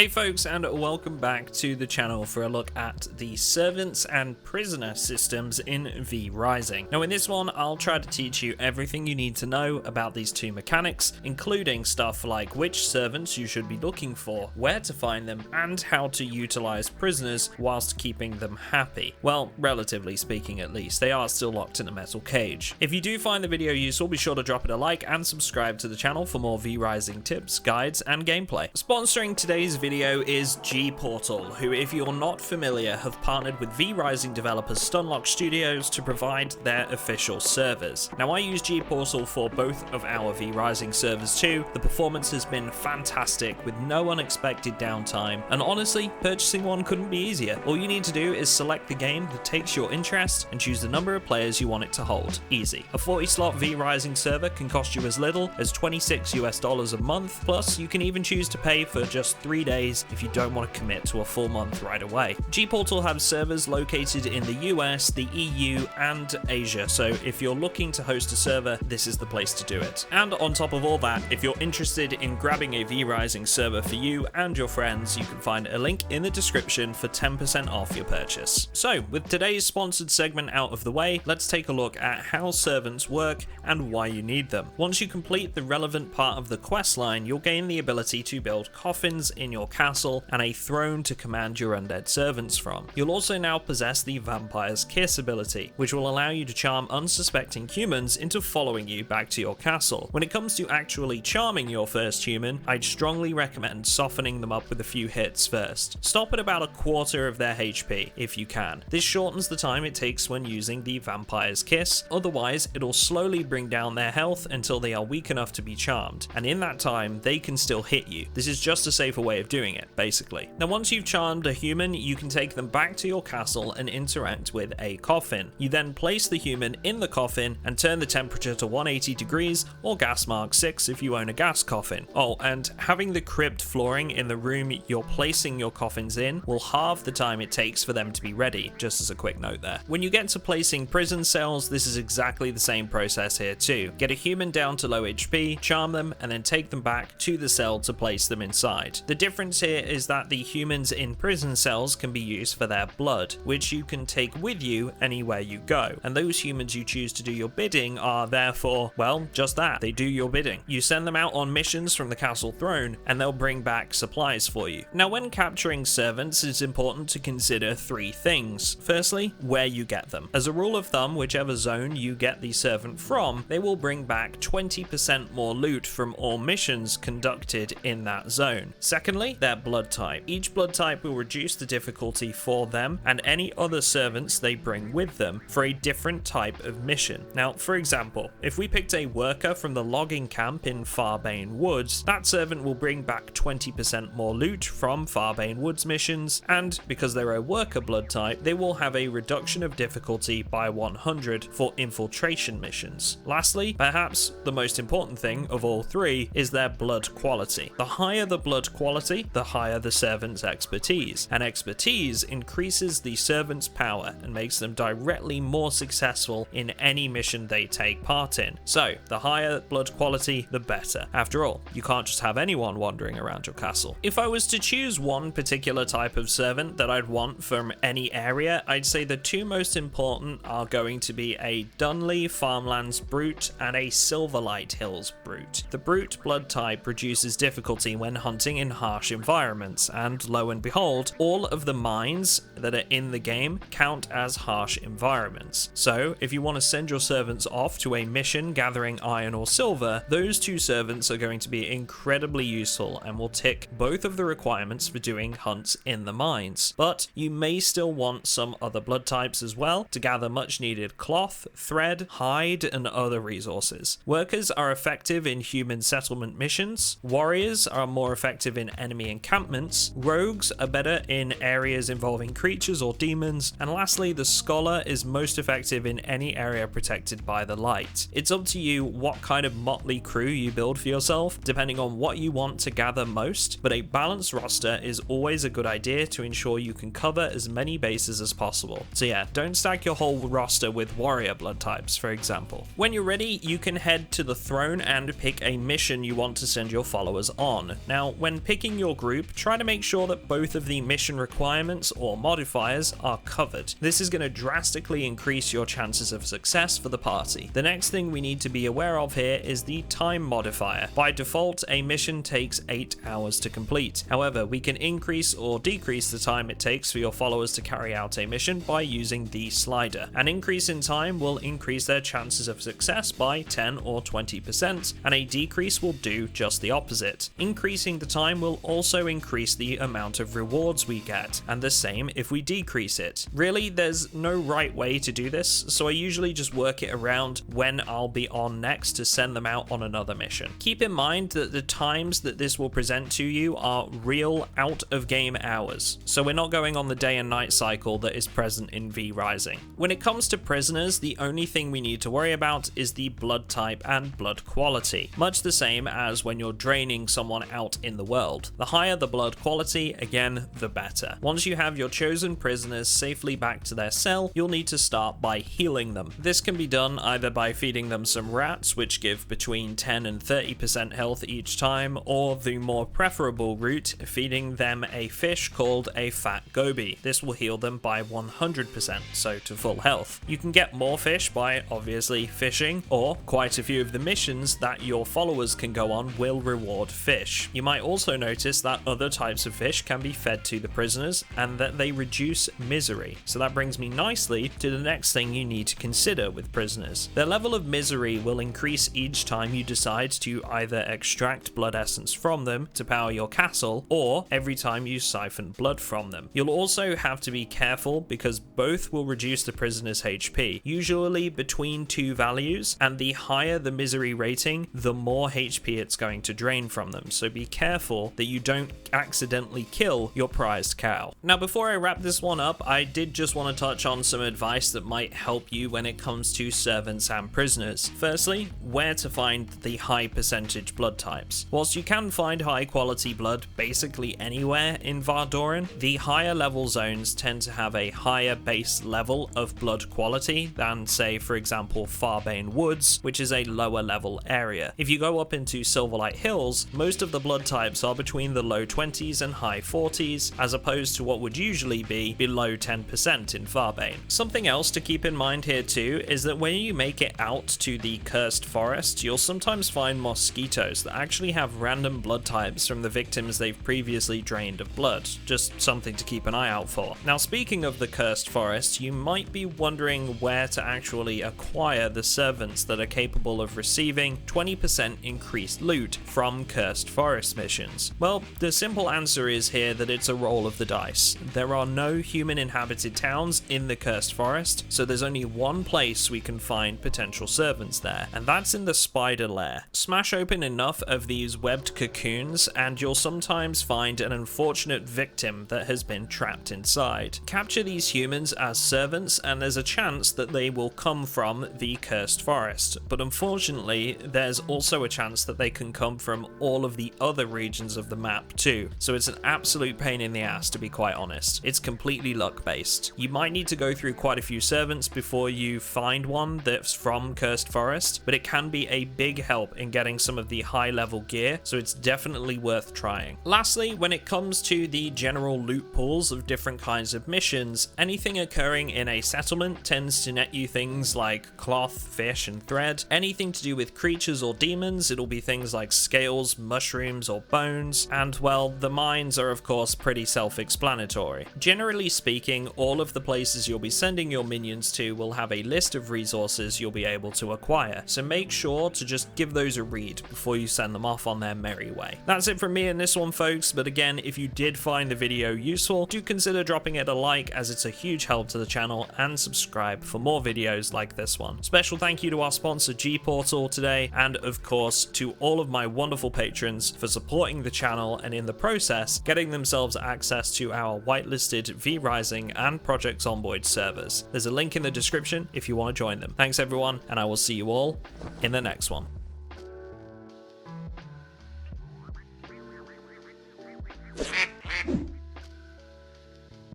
Hey folks, and welcome back to the channel for a look at the servants and prisoner systems in vrising. Now in this one, I'll try to teach you everything you need to know about these two mechanics, including stuff like which servants you should be looking for, where to find them, and how to utilize prisoners whilst keeping them happy. Well, relatively speaking at least, they are still locked in a metal cage. If you do find the video useful, be sure to drop it a like and subscribe to the channel for more vrising tips, guides, and gameplay. Sponsoring today's video is GPortal, who, if you're not familiar, have partnered with vrising developers Stunlock Studios to provide their official servers. Now I use GPortal for both of our vrising servers too. The performance has been fantastic with no unexpected downtime, and honestly, purchasing one couldn't be easier. All you need to do is select the game that takes your interest and choose the number of players you want it to hold. Easy. A 40-slot vrising server can cost you as little as $26 a month, plus you can even choose to pay for just 3 days if you don't want to commit to a full month right away. GPortal have servers located in the US, the EU, and Asia, so if you're looking to host a server, this is the place to do it. And on top of all that, if you're interested in grabbing a vrising server for you and your friends, you can find a link in the description for 10% off your purchase. So, with today's sponsored segment out of the way, let's take a look at how servants work and why you need them. Once you complete the relevant part of the quest line, you'll gain the ability to build coffins in your castle and a throne to command your undead servants from. You'll also now possess the Vampire's Kiss ability, which will allow you to charm unsuspecting humans into following you back to your castle. When it comes to actually charming your first human, I'd strongly recommend softening them up with a few hits first. Stop at about a quarter of their HP if you can. This shortens the time it takes when using the Vampire's Kiss, otherwise it'll slowly bring down their health until they are weak enough to be charmed, and in that time they can still hit you. This is just a safer way of doing it, basically. Now once you've charmed a human, you can take them back to your castle and interact with a coffin. You then place the human in the coffin and turn the temperature to 180 degrees or gas mark 6 if you own a gas coffin. Oh, and having the crypt flooring in the room you're placing your coffins in will halve the time it takes for them to be ready, just as a quick note there. When you get to placing prison cells, this is exactly the same process here too. Get a human down to low HP, charm them, and then take them back to the cell to place them inside. The difference here is that the humans in prison cells can be used for their blood, which you can take with you anywhere you go, and those humans you choose to do your bidding are therefore, well, just that, they do your bidding. You send them out on missions from the castle throne, and they'll bring back supplies for you. Now when capturing servants, it's important to consider 3 things. Firstly, where you get them. As a rule of thumb, whichever zone you get the servant from, they will bring back 20% more loot from all missions conducted in that zone. Secondly, their blood type. Each blood type will reduce the difficulty for them and any other servants they bring with them for a different type of mission. Now, for example, if we picked a worker from the logging camp in Farbane Woods, that servant will bring back 20% more loot from Farbane Woods missions, and because they're a worker blood type, they will have a reduction of difficulty by 100 for infiltration missions. Lastly, perhaps the most important thing of all 3 is their blood quality. The higher the blood quality, the higher the servant's expertise, and expertise increases the servant's power and makes them directly more successful in any mission they take part in. So, the higher blood quality, the better. After all, you can't just have anyone wandering around your castle. If I was to choose one particular type of servant that I'd want from any area, I'd say the 2 most important are going to be a Dunley Farmlands Brute and a Silverlight Hills Brute. The Brute blood type reduces difficulty when hunting in harsh environments, and lo and behold, all of the mines that are in the game count as harsh environments. So if you want to send your servants off to a mission gathering iron or silver, those 2 servants are going to be incredibly useful and will tick both of the requirements for doing hunts in the mines. But you may still want some other blood types as well to gather much needed cloth, thread, hide, and other resources. Workers are effective in human settlement missions, warriors are more effective in enemy encampments, rogues are better in areas involving creatures or demons, and lastly, the scholar is most effective in any area protected by the light. It's up to you what kind of motley crew you build for yourself, depending on what you want to gather most, but a balanced roster is always a good idea to ensure you can cover as many bases as possible. So yeah, don't stack your whole roster with warrior blood types, for example. When you're ready, you can head to the throne and pick a mission you want to send your followers on. Now, when picking your your group, try to make sure that both of the mission requirements or modifiers are covered. This is going to drastically increase your chances of success for the party. The next thing we need to be aware of here is the time modifier. By default, a mission takes 8 hours to complete. However, we can increase or decrease the time it takes for your followers to carry out a mission by using the slider. An increase in time will increase their chances of success by 10 or 20%, and a decrease will do just the opposite. Increasing the time will also increase the amount of rewards we get, and the same if we decrease it. Really, there's no right way to do this, so I usually just work it around when I'll be on next to send them out on another mission. Keep in mind that the times that this will present to you are real out of game hours, so we're not going on the day and night cycle that is present in vrising. When it comes to prisoners, the only thing we need to worry about is the blood type and blood quality, much the same as when you're draining someone out in the world. The higher the blood quality, again, the better. Once you have your chosen prisoners safely back to their cell, you'll need to start by healing them. This can be done either by feeding them some rats, which give between 10 and 30% health each time, or the more preferable route, feeding them a fish called a fat goby. This will heal them by 100%, so to full health. You can get more fish by obviously fishing, or quite a few of the missions that your followers can go on will reward fish. You might also notice that other types of fish can be fed to the prisoners and that they reduce misery. So that brings me nicely to the next thing you need to consider with prisoners. Their level of misery will increase each time you decide to either extract blood essence from them to power your castle, or every time you siphon blood from them. You'll also have to be careful because both will reduce the prisoner's HP, usually between 2 values, and the higher the misery rating, the more HP it's going to drain from them, so be careful that you don't accidentally kill your prized cow. Now, before I wrap this one up, I did just want to touch on some advice that might help you when it comes to servants and prisoners. Firstly, where to find the high percentage blood types. Whilst you can find high quality blood basically anywhere in Vardoran, the higher level zones tend to have a higher base level of blood quality than, say, for example, Farbane Woods, which is a lower level area. If you go up into Silverlight Hills, most of the blood types are between the low 20s and high 40s, as opposed to what would usually be below 10% in Farbane. Something else to keep in mind here too is that when you make it out to the Cursed Forest, you'll sometimes find mosquitoes that actually have random blood types from the victims they've previously drained of blood. Just something to keep an eye out for. Now, speaking of the Cursed Forest, you might be wondering where to actually acquire the servants that are capable of receiving 20% increased loot from Cursed Forest missions. Well, the simple answer is here that it's a roll of the dice. There are no human inhabited towns in the Cursed Forest, so there's only one place we can find potential servants there, and that's in the Spider Lair. Smash open enough of these webbed cocoons and you'll sometimes find an unfortunate victim that has been trapped inside. Capture these humans as servants and there's a chance that they will come from the Cursed Forest, but unfortunately there's also a chance that they can come from all of the other regions of the map too, so it's an absolute pain in the ass, to be quite honest. It's completely luck based. You might need to go through quite a few servants before you find one that's from Cursed Forest, but it can be a big help in getting some of the high level gear, so it's definitely worth trying. Lastly, when it comes to the general loot pools of different kinds of missions, anything occurring in a settlement tends to net you things like cloth, fish, and thread. Anything to do with creatures or demons, it'll be things like scales, mushrooms, or bones, and well, the mines are of course pretty self-explanatory. Generally speaking, all of the places you'll be sending your minions to will have a list of resources you'll be able to acquire, so make sure to just give those a read before you send them off on their merry way. That's it from me in this one, folks, but again, if you did find the video useful, do consider dropping it a like, as it's a huge help to the channel, and subscribe for more videos like this one. Special thank you to our sponsor GPortal today, and of course to all of my wonderful patrons for supporting the channel and in the process getting themselves access to our whitelisted vrising and Project Zomboid servers. There's a link in the description if you want to join them. Thanks everyone, and I will see you all in the next one.